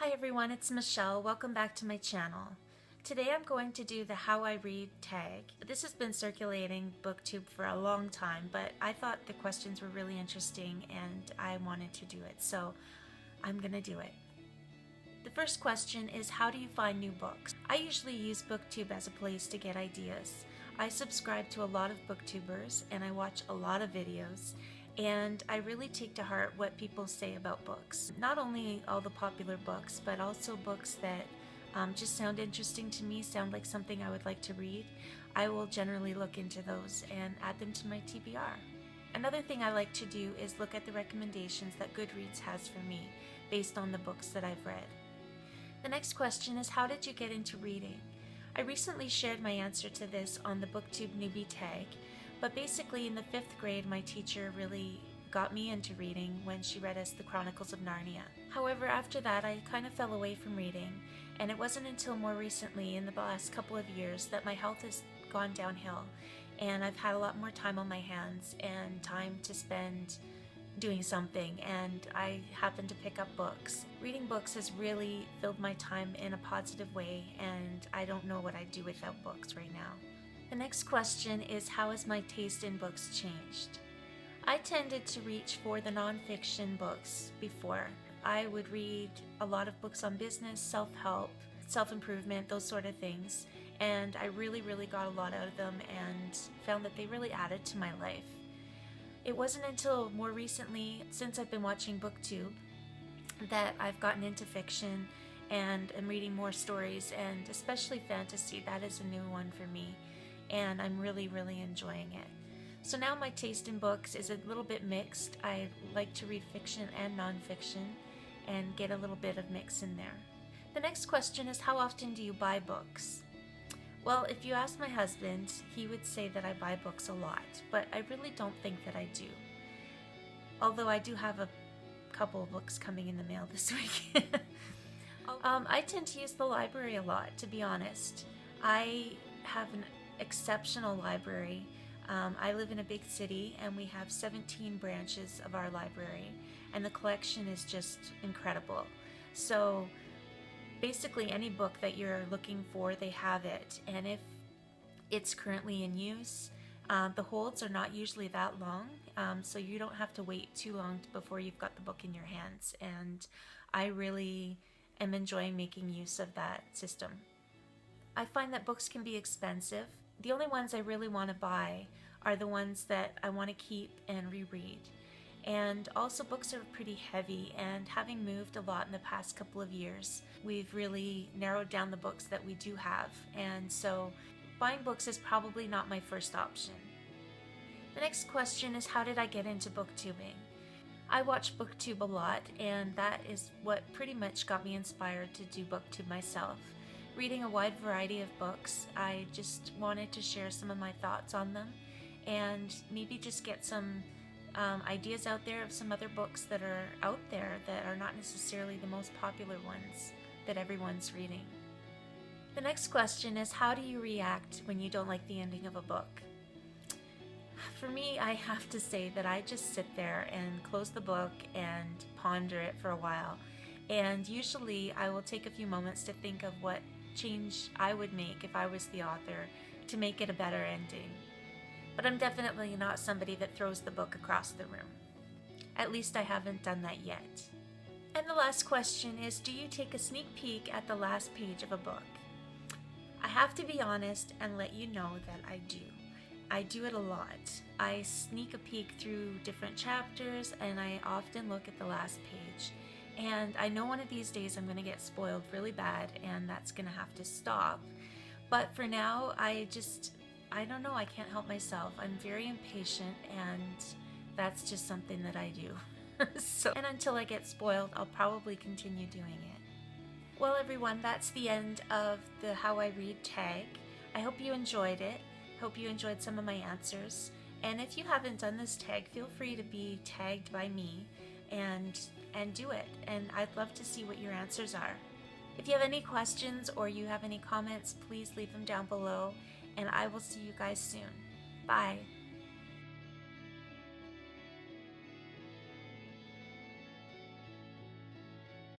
Hi everyone, it's Michelle. Welcome back to my channel. Today I'm going to do the How I Read tag. This has been circulating BookTube for a long time, but I thought the questions were really interesting and I wanted to do it, so I'm gonna do it. The first question is, how do you find new books? I usually use BookTube as a place to get ideas. I subscribe to a lot of BookTubers and I watch a lot of videos, and I really take to heart what people say about books. Not only all the popular books, but also books that just sound interesting to me, sound like something I would like to read. I will generally look into those and add them to my TBR. Another thing I like to do is look at the recommendations that Goodreads has for me based on the books that I've read. The next question is, how did you get into reading? I recently shared my answer to this on the BookTube newbie tag, but basically in the 5th grade my teacher really got me into reading when she read us the Chronicles of Narnia. However, after that I kind of fell away from reading, and it wasn't until more recently, in the last couple of years, that my health has gone downhill and I've had a lot more time on my hands and time to spend doing something, and I happened to pick up books. Reading books has really filled my time in a positive way, and I don't know what I'd do without books right now. The next question is, how has my taste in books changed? I tended to reach for the nonfiction books before. I would read a lot of books on business, self-help, self-improvement, those sort of things, and I really got a lot out of them and found that they really added to my life. It wasn't until more recently, since I've been watching BookTube, that I've gotten into fiction and am reading more stories, and especially fantasy. That is a new one for me, and I'm really enjoying it. So now my taste in books is a little bit mixed. I like to read fiction and nonfiction and get a little bit of mix in there. The next question is, how often do you buy books? Well, if you ask my husband, he would say that I buy books a lot, but I really don't think that I do. Although I do have a couple of books coming in the mail this week. I tend to use the library a lot, to be honest. I have an exceptional library. I live in a big city and we have 17 branches of our library, and the collection is just incredible. So basically any book that you're looking for, they have it, and if it's currently in use, the holds are not usually that long, so you don't have to wait too long before you've got the book in your hands, and I really am enjoying making use of that system. I find that books can be expensive. The only ones I really want to buy are the ones that I want to keep and reread. And also, books are pretty heavy, and having moved a lot in the past couple of years, we've really narrowed down the books that we do have, and so buying books is probably not my first option. The next question is, how did I get into booktubing? I watch BookTube a lot, and that is what pretty much got me inspired to do BookTube myself. Reading a wide variety of books, I just wanted to share some of my thoughts on them and maybe just get some ideas out there of some other books that are out there that are not necessarily the most popular ones that everyone's reading. The next question is, how do you react when you don't like the ending of a book? For me, I have to say that I just sit there and close the book and ponder it for a while. And usually I will take a few moments to think of what change I would make if I was the author to make it a better ending. But I'm definitely not somebody that throws the book across the room. At least I haven't done that yet. And the last question is, do you take a sneak peek at the last page of a book? I have to be honest and let you know that I do. I do it a lot. I sneak a peek through different chapters, and I often look at the last page. And I know one of these days I'm going to get spoiled really bad, and that's going to have to stop. But for now, I don't know, I can't help myself. I'm very impatient, and that's just something that I do. And until I get spoiled, I'll probably continue doing it. Well everyone, that's the end of the How I Read tag. I hope you enjoyed it. Hope you enjoyed some of my answers. And if you haven't done this tag, feel free to be tagged by me and do it. And I'd love to see what your answers are. If you have any questions or you have any comments, please leave them down below, and I will see you guys soon. Bye.